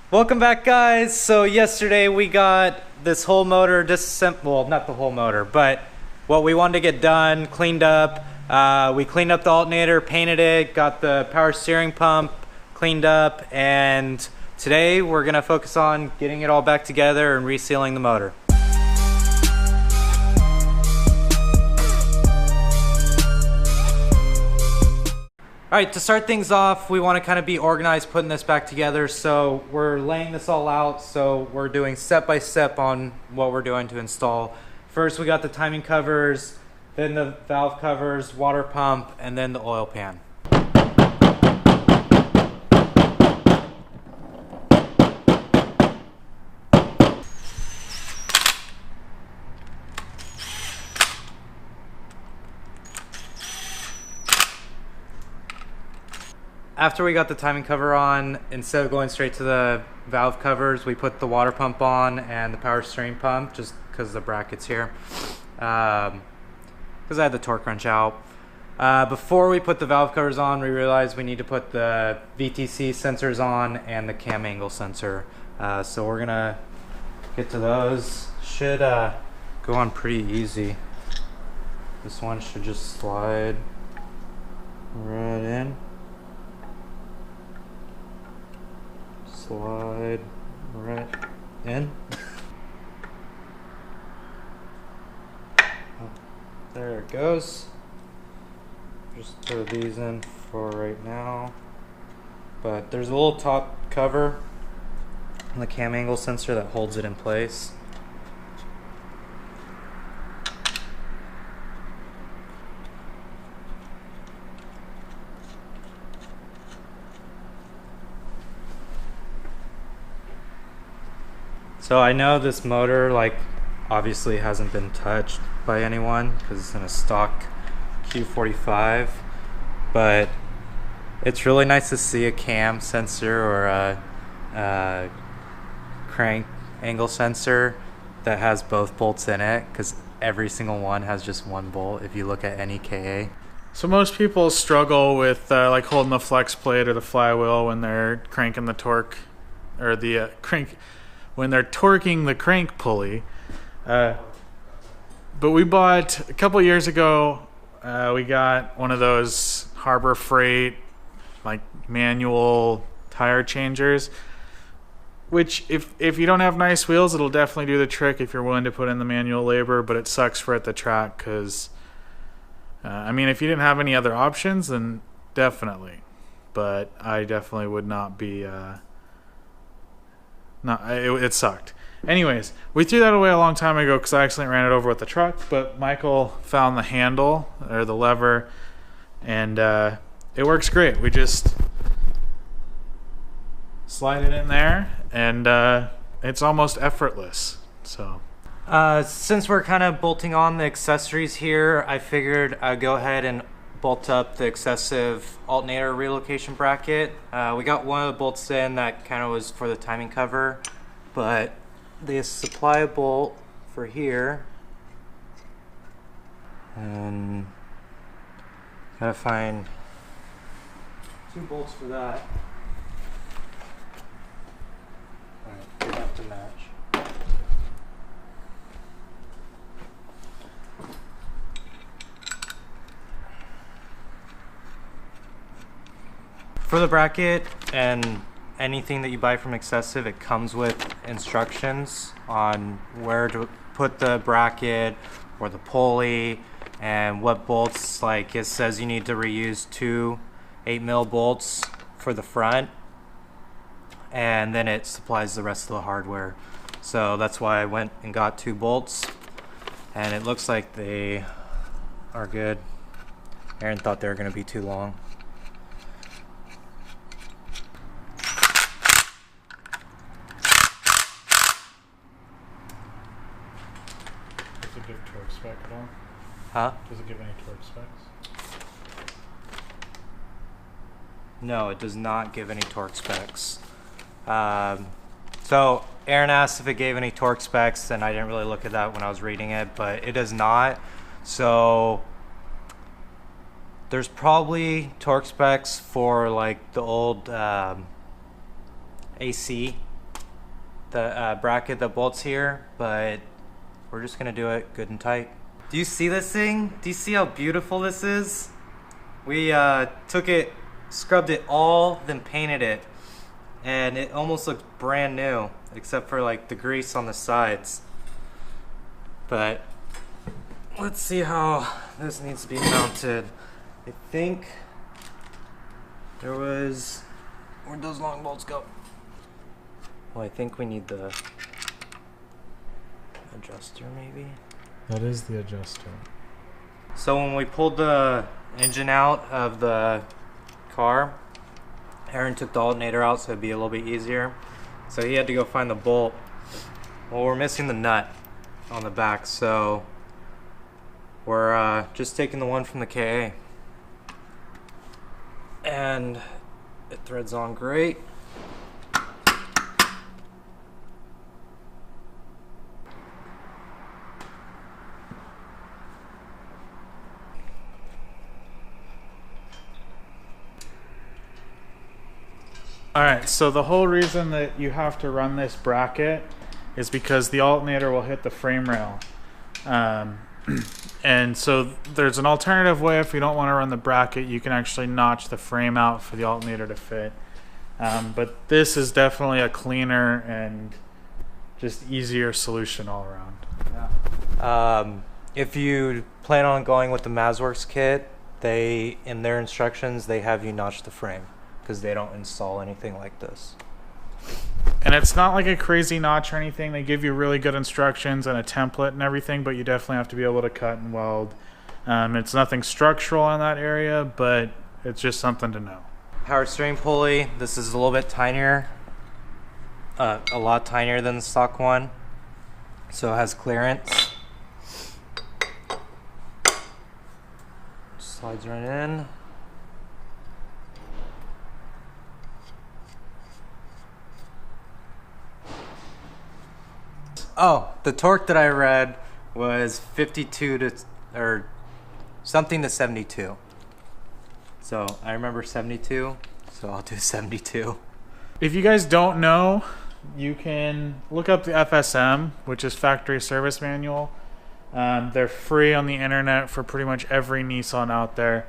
Welcome back, guys. So yesterday we got this whole motor well, not the whole motor, but what we wanted to get done, cleaned up. We cleaned up the alternator, painted it, got the power steering pump cleaned up, and today we're gonna focus on getting it all back together and resealing the motor. Alright, to start things off, we want to kind of be organized putting this back together, so we're laying this all out, so we're doing step by step on what we're doing to install. First we got the timing covers, then the valve covers, water pump, and then the oil pan. After we got the timing cover on, instead of going straight to the valve covers, we put the water pump on and the power steering pump, just because the bracket's here, because I had the torque wrench out. Before we put the valve covers on, we realized we need to put the VTC sensors on and the cam angle sensor. So we're gonna get to those. Should go on pretty easy. This one should just slide right in. Slide right in. Oh, there it goes. Just throw these in for right now. But there's a little top cover on the cam angle sensor that holds it in place. So I know this motor, like, obviously hasn't been touched by anyone because it's in a stock Q45, but it's really nice to see a cam sensor or a crank angle sensor that has both bolts in it, because every single one has just one bolt if you look at any KA. So most people struggle with like holding the flex plate or the flywheel when they're cranking the torque, or the when they're torquing the crank pulley. But we bought, a couple years ago, we got one of those Harbor Freight like manual tire changers, which if you don't have nice wheels, it'll definitely do the trick if you're willing to put in the manual labor, but it sucks for at the track because I mean, if you didn't have any other options, then definitely, but I definitely would not be it sucked. Anyways, we threw that away a long time ago because I accidentally ran it over with the truck, but Michael found the handle or the lever, and it works great. We just slide it in there, and it's almost effortless. So since we're kind of bolting on the accessories here, I figured I'd go ahead and bolt up the excessive alternator relocation bracket. We got one of the bolts in that kind of was for the timing cover, but they supply a bolt for here, and gotta find two bolts for that. Alright, they have to match. For the bracket and anything that you buy from Excessive, it comes with instructions on where to put the bracket or the pulley and what bolts. Like, it says you need to reuse two 8mm bolts for the front, and then it supplies the rest of the hardware. So that's why I went and got two bolts, and it looks like they are good. Aaron thought they were going to be too long. does it give torque spec at all? Huh? Does it give any torque specs? No, it does not give any torque specs. So Aaron asked if it gave any torque specs, and I didn't really look at that when I was reading it, but it does not. So there's probably torque specs for like the old AC the bracket that bolts here, but we're just gonna do it good and tight. Do you see this thing? Do you see how beautiful this is? We took it, scrubbed it all, then painted it, and it almost looks brand new, except for like the grease on the sides. But let's see how this needs to be mounted. I think there was, where'd those long bolts go? Well, I think we need the adjuster maybe. That is the adjuster. So when we pulled the engine out of the car, Aaron took the alternator out so it'd be a little bit easier. So he had to go find the bolt. Well, we're missing the nut on the back, so we're just taking the one from the KA. And it threads on great. Alright, so the whole reason that you have to run this bracket is because the alternator will hit the frame rail. And so there's an alternative way. If you don't want to run the bracket, you can actually notch the frame out for the alternator to fit. But this is definitely a cleaner and just easier solution all around. Yeah. If you plan on going with the Mazworks kit, they, in their instructions, they have you notch the frame, because they don't install anything like this. And it's not like a crazy notch or anything. They give you really good instructions and a template and everything, but you definitely have to be able to cut and weld. It's nothing structural in that area, but it's just something to know. Power steering pulley, this is a little bit tinier, a lot tinier than the stock one, so it has clearance. Slides right in. Oh, the torque that I read was 52 to, or something to 72. So I remember 72, so I'll do 72. If you guys don't know, you can look up the FSM, which is Factory Service Manual. They're free on the internet for pretty much every Nissan out there.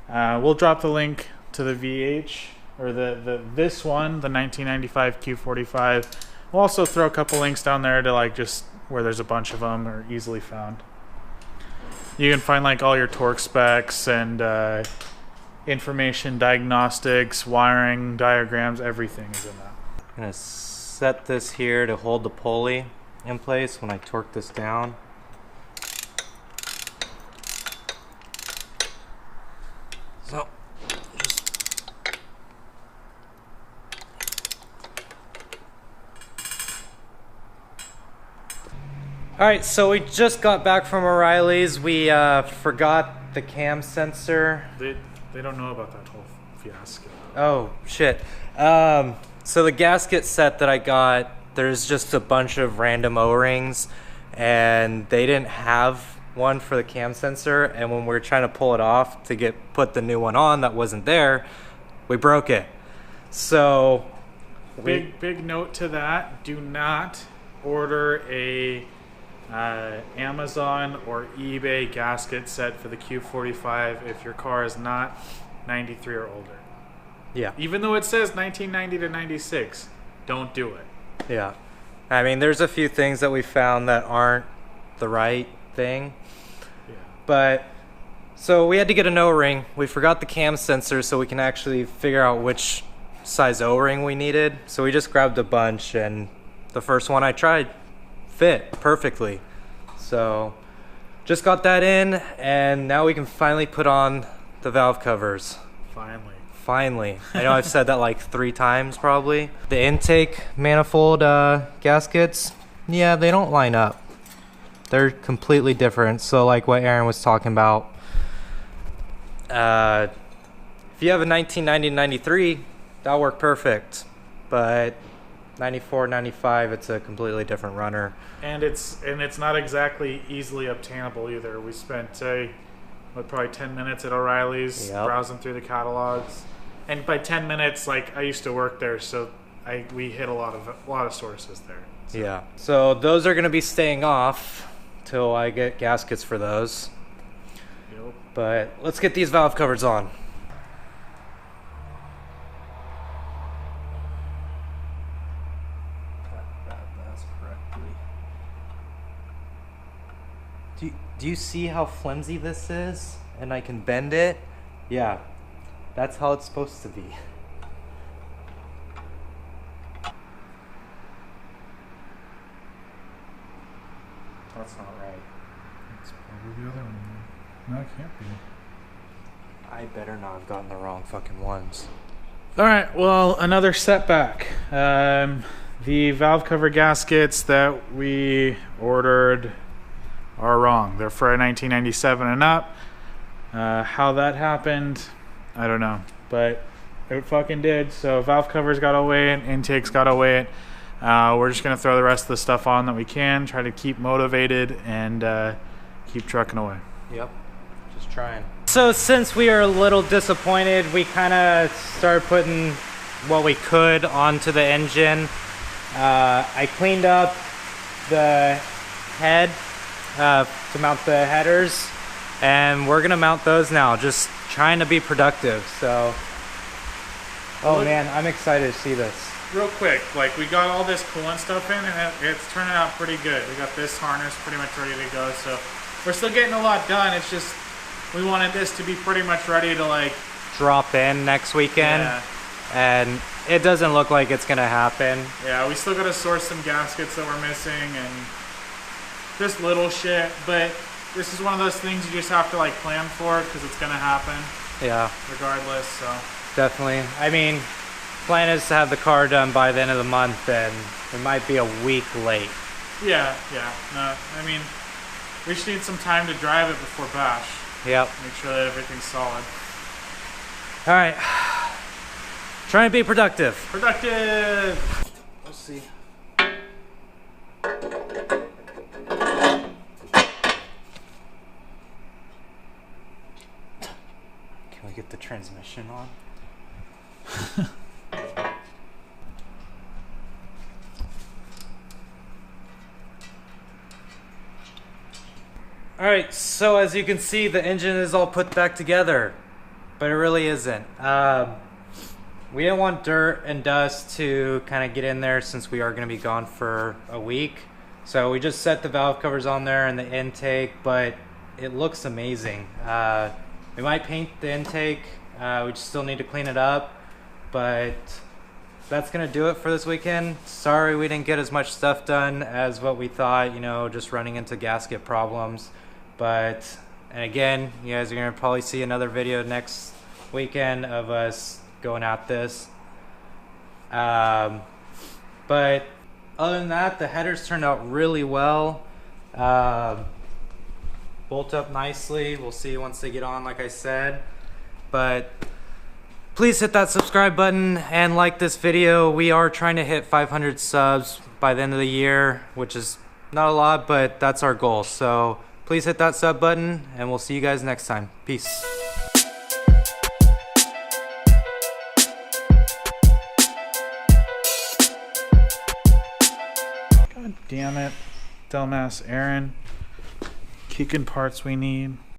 We'll drop the link to the VH, or this one, the 1995 Q45. We'll also throw a couple links down there to like just where there's a bunch of them or easily found. You can find like all your torque specs and information, diagnostics, wiring, diagrams, everything is in that. I'm gonna set this here to hold the pulley in place when I torque this down. So alright, so we just got back from O'Reilly's. We forgot the cam sensor. They don't know about that whole fiasco. Oh, shit. So the gasket set that I got, there's just a bunch of random O-rings, and they didn't have one for the cam sensor, and when we were trying to pull it off to put the new one on that wasn't there, we broke it. So big note to that, do not order a Amazon or eBay gasket set for the Q45 if your car is not 93 or older. Yeah. Even though it says 1990 to 96, don't do it. Yeah. I mean, there's a few things that we found that aren't the right thing. Yeah. But so we had to get an O-ring. We forgot the cam sensor, so we can actually figure out which size O-ring we needed. So we just grabbed a bunch, and the first one I tried fit perfectly. So just got that in, and now we can finally put on the valve covers. Finally. I know I've said that like 3 times probably. The intake manifold gaskets, yeah, they don't line up. They're completely different. So like what Aaron was talking about, if you have a 1990-93, that'll work perfect. But 94, 95, it's a completely different runner. And it's not exactly easily obtainable either. We spent probably 10 minutes at O'Reilly's browsing through the catalogs. And by 10 minutes, like I used to work there, so we hit a lot of sources there. So. Yeah. So those are going to be staying off till I get gaskets for those. Yep. But let's get these valve covers on. Do you see how flimsy this is? And I can bend it? Yeah, that's how it's supposed to be. That's not right. It's probably the other one. No, it can't be. I better not have gotten the wrong fucking ones. All right, well, another setback. The valve cover gaskets that we ordered are wrong. They're for 1997 and up. How that happened, I don't know, but it fucking did. So valve covers got away it, intakes got away it. We're just gonna throw the rest of the stuff on that we can, try to keep motivated and keep trucking away. Yep, just trying. So since we are a little disappointed, we kind of started putting what we could onto the engine. I cleaned up the head to mount the headers, and we're gonna mount those now, just trying to be productive. So man, I'm excited to see this. Real quick, like, we got all this coolant stuff in and it's turning out pretty good. We got this harness pretty much ready to go, so we're still getting a lot done. It's just we wanted this to be pretty much ready to like drop in next weekend. Yeah. And it doesn't look like it's gonna happen. Yeah, we still gotta source some gaskets that we're missing and just little shit, but this is one of those things you just have to like plan for because it's gonna happen. Yeah. Regardless, so. Definitely. I mean, plan is to have the car done by the end of the month, and it might be a week late. Yeah. No, I mean, we just need some time to drive it before bash. Yep. Make sure that everything's solid. All right. Try and be productive. Productive! We'll see. Can we get the transmission on? All right, so as you can see, the engine is all put back together, but it really isn't. We didn't want dirt and dust to kind of get in there since we are going to be gone for a week. So we just set the valve covers on there and the intake, but it looks amazing. We might paint the intake. We just still need to clean it up, but that's going to do it for this weekend. Sorry we didn't get as much stuff done as what we thought, you know, just running into gasket problems. But, and again, you guys are going to probably see another video next weekend of us going at this. But other than that, the headers turned out really well. Bolt up nicely. We'll see once they get on, like I said. But please hit that subscribe button and like this video. We are trying to hit 500 subs by the end of the year, which is not a lot, but that's our goal. So please hit that sub button, and we'll see you guys next time. Peace. God damn it, dumbass Aaron. Kicking parts we need.